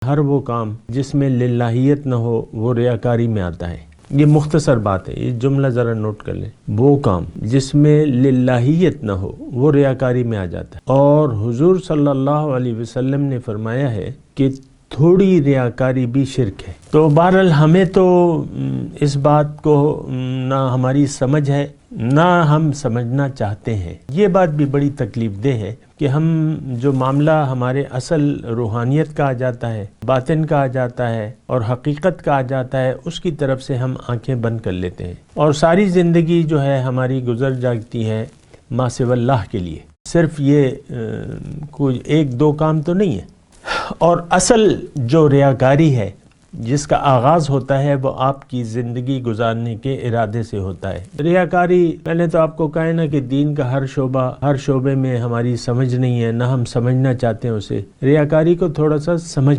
हर वो काम जिसमें लिल्लाहियत न हो वो रियाकारी में आता है। ये मुख्तसर बात है, ये जुमला ज़रा नोट कर लें। वो काम जिसमें लिल्लाहियत न हो वो रियाकारी में आ जाता है। और हुजूर सल्लल्लाहु अलैहि वसल्लम ने फरमाया है कि थोड़ी रियाकारी भी शिर्क है। तो बहरहाल हमें तो इस बात को ना हमारी समझ है ना हम समझना चाहते हैं। ये बात भी बड़ी तकलीफदेह है कि हम जो मामला हमारे असल रूहानियत का आ जाता है, बातिन का आ जाता है और हकीकत का आ जाता है, उसकी तरफ से हम आंखें बंद कर लेते हैं और सारी ज़िंदगी जो है हमारी गुजर जाती है मा सिवल्लाह के लिए। सिर्फ ये कोई एक दो काम तो नहीं है। और असल जो रियाकारी है जिसका आगाज़ होता है वो आपकी ज़िंदगी गुजारने के इरादे से होता है। रियाकारी मैंने तो आपको कहा है ना कि दीन का हर शोबे में हमारी समझ नहीं है, ना हम समझना चाहते हैं उसे। रियाकारी को थोड़ा सा समझ लें।